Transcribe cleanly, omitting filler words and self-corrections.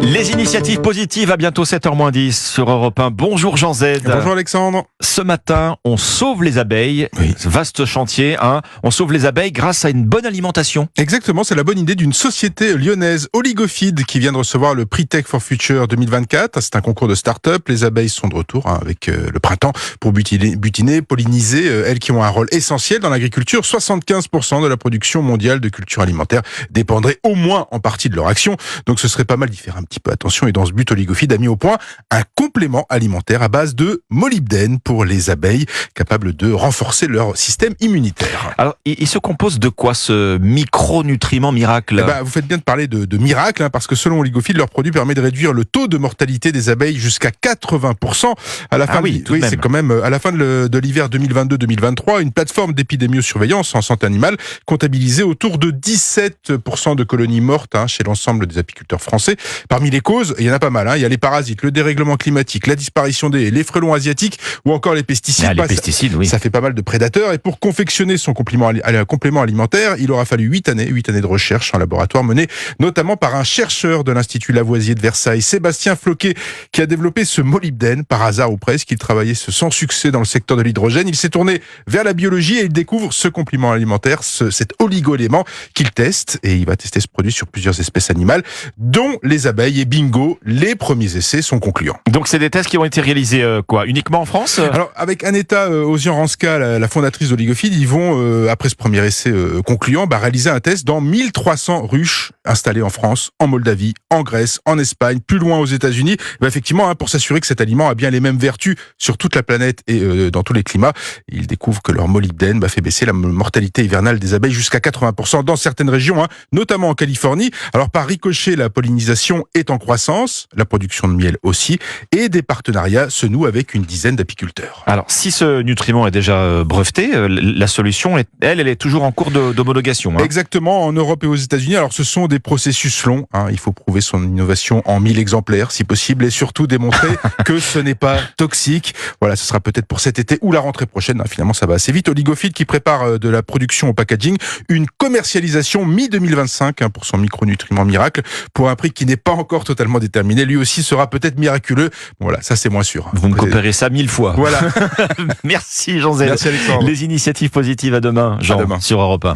Les initiatives positives, à bientôt 7h-10 sur Europe 1. Bonjour Jean Z. Bonjour Alexandre. Ce matin, on sauve les abeilles. Oui. Vaste chantier, hein. On sauve les abeilles grâce à une bonne alimentation. Exactement, c'est la bonne idée d'une société lyonnaise, Oligofeed, qui vient de recevoir le prix Tech for Future 2024. C'est un concours de start-up. Les abeilles sont de retour avec le printemps pour butiner, polliniser, elles qui ont un rôle essentiel dans l'agriculture. 75% de la production mondiale de culture alimentaire dépendrait au moins en partie de leur action. Donc ce serait pas mal d'y faire un petit peu attention. Et dans ce but, Oligofeed a mis au point un complément alimentaire à base de molybdène pour les abeilles, capable de renforcer leur système immunitaire. Alors, il se compose de quoi ce micronutriment miracle? Vous faites bien de parler de miracle, parce que selon Oligofeed, leur produit permet de réduire le taux de mortalité des abeilles jusqu'à 80%. À la fin c'est quand même à la fin de l'hiver 2022-2023, une plateforme d'épidémiosurveillance en santé animale comptabilisait autour de 17% de colonies mortes chez l'ensemble des apiculteurs français. Parmi les causes, il y en a pas mal. Il y a les parasites, le dérèglement climatique, la disparition les frelons asiatiques ou encore les pesticides. Les pesticides, oui. Ça fait pas mal de prédateurs. Et pour confectionner son complément alimentaire, il aura fallu 8 années de recherche en laboratoire menée notamment par un chercheur de l'Institut Lavoisier de Versailles, Sébastien Floquet, qui a développé ce molybdène par hasard ou presque. Il travaillait sans succès dans le secteur de l'hydrogène. Il s'est tourné vers la biologie et il découvre ce complément alimentaire, cet oligo-élément qu'il teste. Et il va tester ce produit sur plusieurs espèces animales, dont les abeilles. Et bingo, les premiers essais sont concluants. Donc c'est des tests qui ont été réalisés uniquement en France? Alors avec Aneta Ozian-Ranska, la fondatrice d'Oligofeed, ils vont, après ce premier essai concluant, réaliser un test dans 1300 ruches installées en France, en Moldavie, en Grèce, en Espagne, plus loin aux États-Unis. Effectivement, pour s'assurer que cet aliment a bien les mêmes vertus sur toute la planète et dans tous les climats. Ils découvrent que leur molybdène fait baisser la mortalité hivernale des abeilles jusqu'à 80% dans certaines régions, notamment en Californie. Alors par ricochet, la pollinisation est en croissance, la production de miel aussi, et des partenariats se nouent avec une dizaine d'apiculteurs. Alors si ce nutriment est déjà breveté, la solution, elle est toujours en cours d'homologation. Exactement, en Europe et aux États-Unis. Alors ce sont des processus longs. Il faut prouver son innovation en 1000 exemplaires si possible et surtout démontrer que ce n'est pas toxique. Voilà, ce sera peut-être pour cet été ou la rentrée prochaine. Finalement, ça va assez vite. Oligofeed qui prépare de la production au packaging, une commercialisation mi-2025 pour son micronutriment miracle, pour un prix qui n'est pas encore totalement déterminé. Lui aussi sera peut-être miraculeux. Voilà, ça c'est moins sûr. Vous me coopérez ça 1000 fois. Voilà. Merci Jean Z. Merci Alexandre. Les initiatives positives à demain, Jean, sur Europe 1.